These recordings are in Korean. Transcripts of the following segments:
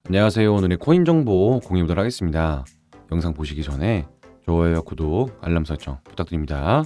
안녕하세요. 오늘의 코인 정보 공유보도록 하겠습니다. 영상 보시기 전에 좋아요와 구독, 알람 설정 부탁드립니다.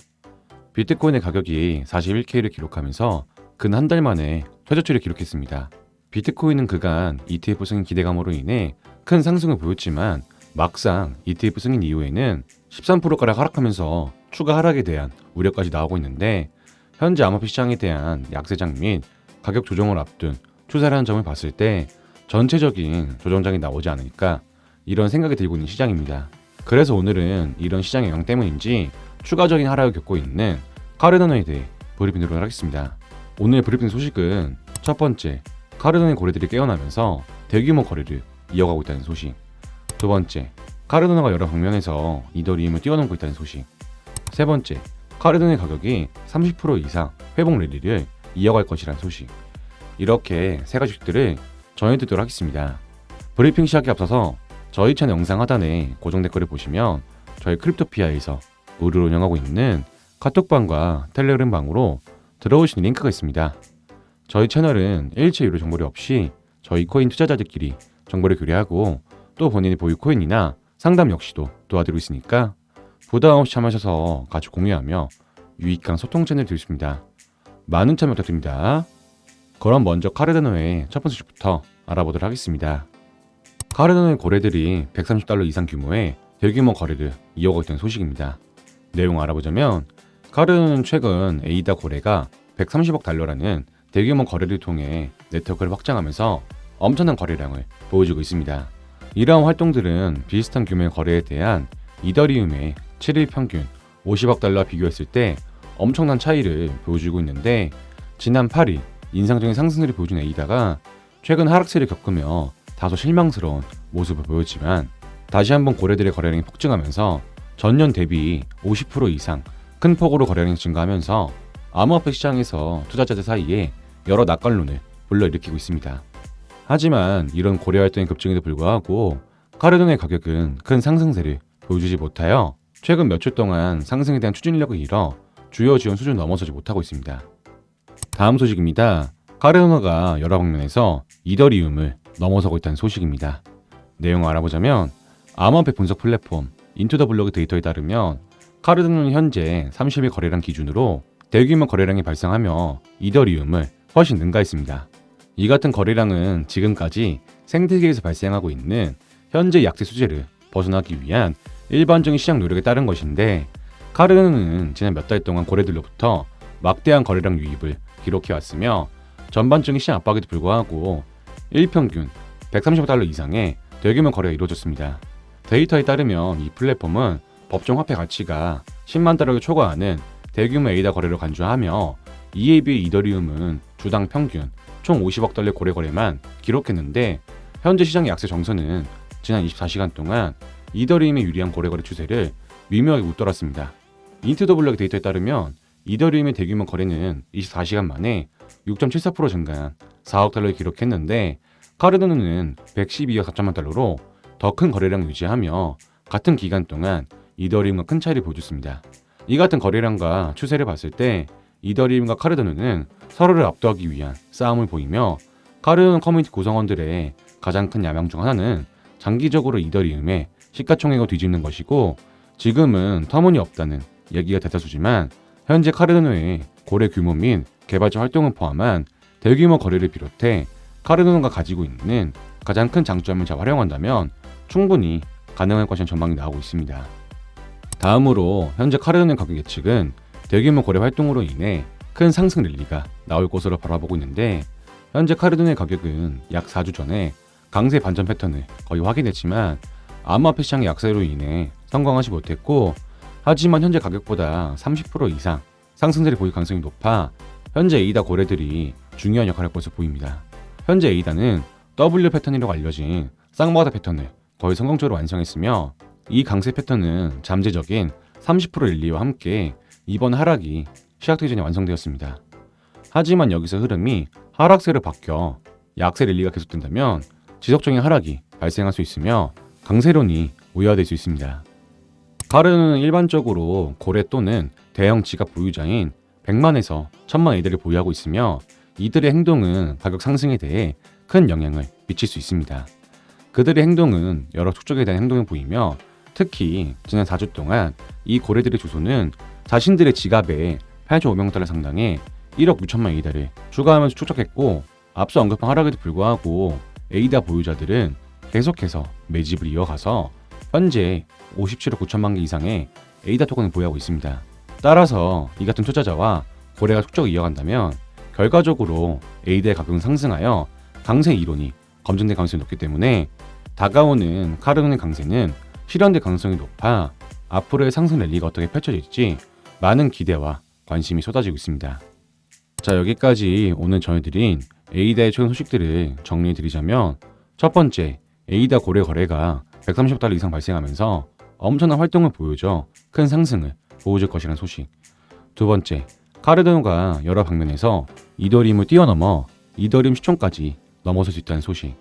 비트코인의 가격이 41K를 기록하면서 근 한 달 만에 최저치를 기록했습니다. 비트코인은 그간 ETF 승인 기대감으로 인해 큰 상승을 보였지만 막상 ETF 승인 이후에는 13%가량 하락하면서 추가 하락에 대한 우려까지 나오고 있는데, 현재 암호화폐 시장에 대한 약세장 및 가격 조정을 앞둔 추세라는 점을 봤을 때 전체적인 조정장이 나오지 않을까, 이런 생각이 들고 있는 시장입니다. 그래서 오늘은 이런 시장의 영향 때문인지 추가적인 하락을 겪고 있는 카르다노에 대해 브리핑 드리도록 하겠습니다. 오늘 브리핑 소식은 첫 번째, 카르다노의 거래들이 깨어나면서 대규모 거래를 이어가고 있다는 소식. 두 번째, 카르다노가 여러 방면에서 이더리움을 뛰어넘고 있다는 소식. 세 번째, 카르다노의 가격이 30% 이상 회복 랠리를 이어갈 것이라는 소식. 이렇게 세 가지 소식들을 전해드리도록 하겠습니다. 브리핑 시작에 앞서서 저희 채널 영상 하단에 고정 댓글을 보시면 저희 크립토피아에서 무료로 운영하고 있는 카톡방과 텔레그램 방으로 들어오시는 링크가 있습니다. 저희 채널은 일체 유료 정보료 없이 저희 코인 투자자들끼리 정보를 교류하고 또 본인의 보유 코인이나 상담 역시도 도와드리고 있으니까 부담 없이 참여하셔서 같이 공유하며 유익한 소통 채널 되겠습니다. 많은 참여 부탁드립니다. 그럼 먼저 카르다노의 첫 번째 소식부터 알아보도록 하겠습니다. 카르다노의 거래들이 $130 이상 규모의 대규모 거래를 이어가고 있다는 소식입니다. 내용 알아보자면 카르다노는 최근 에이다 거래가 $130억 대규모 거래를 통해 네트워크를 확장하면서 엄청난 거래량을 보여주고 있습니다. 이러한 활동들은 비슷한 규모의 거래에 대한 이더리움의 7일 평균 $50억 비교했을 때 엄청난 차이를 보여주고 있는데, 지난 8일 인상적인 상승률을 보여준 에이다가 최근 하락세를 겪으며 다소 실망스러운 모습을 보였지만 다시 한번 고래들의 거래량이 폭증하면서 전년 대비 50% 이상 큰 폭으로 거래량이 증가하면서 암호화폐 시장에서 투자자들 사이에 여러 낙관론을 불러일으키고 있습니다. 하지만 이런 고래 활동의 급증에도 불구하고 카르다노의 가격은 큰 상승세를 보여주지 못하여 최근 며칠 동안 상승에 대한 추진력을 잃어 주요 지원 수준을 넘어서지 못하고 있습니다. 다음 소식입니다. 카르다노가 여러 방면에서 이더리움을 넘어서고 있다는 소식입니다. 내용 알아보자면 암호화폐 분석 플랫폼 인투더블록의 데이터에 따르면 카르다노는 현재 30일 거래량 기준으로 대규모 거래량이 발생하며 이더리움을 훨씬 능가했습니다. 이 같은 거래량은 지금까지 생태계에서 발생하고 있는 현재 약세 수재를 벗어나기 위한 일반적인 시장 노력에 따른 것인데, 카르다노는 지난 몇 달 동안 거래들로부터 막대한 거래량 유입을 기록해왔으며 전반적인 시장 압박에도 불구하고 일평균 $130억 이상의 대규모 거래가 이루어졌습니다. 데이터에 따르면 이 플랫폼은 법정 화폐 가치가 $100,000을 초과하는 대규모 에이다 거래를 간주하며 이에 비해 이더리움은 주당 평균 총 $50억 고래 거래만 기록했는데, 현재 시장의 약세 정서는 지난 24시간 동안 이더리움의 유리한 거래 추세를 미묘하게 웃돌았습니다. 인투더블록의 데이터에 따르면 이더리움의 대규모 거래는 24시간 만에 6.74% 증가한 $4억 기록했는데, 카르다노는 $112억 4천만 달러로 더 큰 거래량을 유지하며 같은 기간 동안 이더리움과 큰 차이를 보여줬습니다. 이 같은 거래량과 추세를 봤을 때 이더리움과 카르다노는 서로를 압도하기 위한 싸움을 보이며, 카르다노 커뮤니티 구성원들의 가장 큰 야망 중 하나는 장기적으로 이더리움의 시가총액을 뒤집는 것이고, 지금은 터무니없다는 얘기가 대다수지만 현재 카르다노의 거래 규모 및 개발자 활동을 포함한 대규모 거래를 비롯해 카르다노가 가지고 있는 가장 큰 장점을 잘 활용한다면 충분히 가능할 것이라는 전망이 나오고 있습니다. 다음으로 현재 카르다노의 가격 예측은 대규모 거래 활동으로 인해 큰 상승 랠리가 나올 것으로 바라보고 있는데, 현재 카르다노의 가격은 약 4주 전에 강세 반전 패턴을 거의 확인했지만 암호화폐 시장의 약세로 인해 성공하지 못했고, 하지만 현재 가격보다 30% 이상 상승세를 보일 가능성이 높아 현재 에이다 거래들이 중요한 역할을 할 것으로 보입니다. 현재 에이다는 W 패턴이라고 알려진 쌍바다 패턴을 거의 성공적으로 완성했으며, 이 강세 패턴은 잠재적인 30% 랠리와 함께 이번 하락이 시작되기 전에 완성되었습니다. 하지만 여기서 흐름이 하락세로 바뀌어 약세 랠리가 계속된다면 지속적인 하락이 발생할 수 있으며 강세론이 우려될 수 있습니다. 카르다노는 일반적으로 고래 또는 대형 지갑 보유자인 100만에서 1000만 A들을 보유하고 있으며 이들의 행동은 가격 상승에 대해 큰 영향을 미칠 수 있습니다. 그들의 행동은 여러 촉촉에 대한 행동을 보이며 특히 지난 4주 동안 이 고래들의 주소는 자신들의 지갑에 8조 5명 달러 상당의 1억 6천만 에이다를 추가하면서 축적했고, 앞서 언급한 하락에도 불구하고 에이다 보유자들은 계속해서 매집을 이어가서 현재 57억 9천만 개 이상의 에이다 토큰을 보유하고 있습니다. 따라서 이 같은 투자자와 고래가 축적을 이어간다면 결과적으로 에이다의 가격은 상승하여 강세 이론이 검증될 가능성이 높기 때문에 다가오는 카르노의 강세는 실현될 가능성이 높아 앞으로의 상승 랠리가 어떻게 펼쳐질지 많은 기대와 관심이 쏟아지고 있습니다. 자, 여기까지 오늘 전해드린 에이다의 최근 소식들을 정리해드리자면, 첫 번째, 에이다 고래 거래가 130억 달러 이상 발생하면서 엄청난 활동을 보여줘 큰 상승을 보여줄 것이라는 소식. 두 번째, 카르노가 여러 방면에서 이더리움을 뛰어넘어 이더리움 시총까지 넘어설 수 있다는 소식.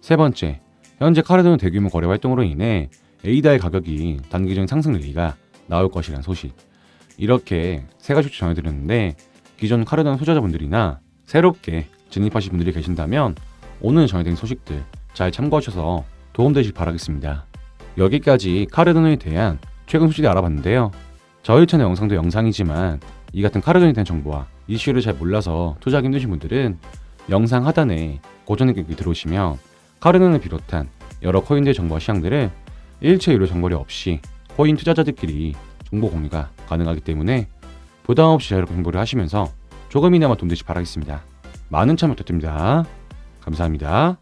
세 번째, 현재 카르노 대규모 거래 활동으로 인해 에이다의 가격이 단기적인 상승 랠리가 나올 것이라는 소식. 이렇게 세 가지 소식 전해드렸는데, 기존 카르노 투자자분들이나 새롭게 진입하실 분들이 계신다면 오늘 전해드린 소식들 잘 참고하셔서 도움되실 바라겠습니다. 여기까지 카르노에 대한 최근 소식을 알아봤는데요. 저희 채널 영상도 영상이지만 이 같은 카르노에 대한 정보와 이슈를 잘 몰라서 투자하기 힘드신 분들은 영상 하단에 고정 링크 들어오시면 카르노를 비롯한 여러 코인들의 정보와 시장들을 일체 유료 정보료 없이 코인 투자자들끼리 정보 공유가 가능하기 때문에 부담 없이 자유롭게 정보를 하시면서 조금이나마 도움 되시길 바라겠습니다. 많은 참여 부탁드립니다. 감사합니다.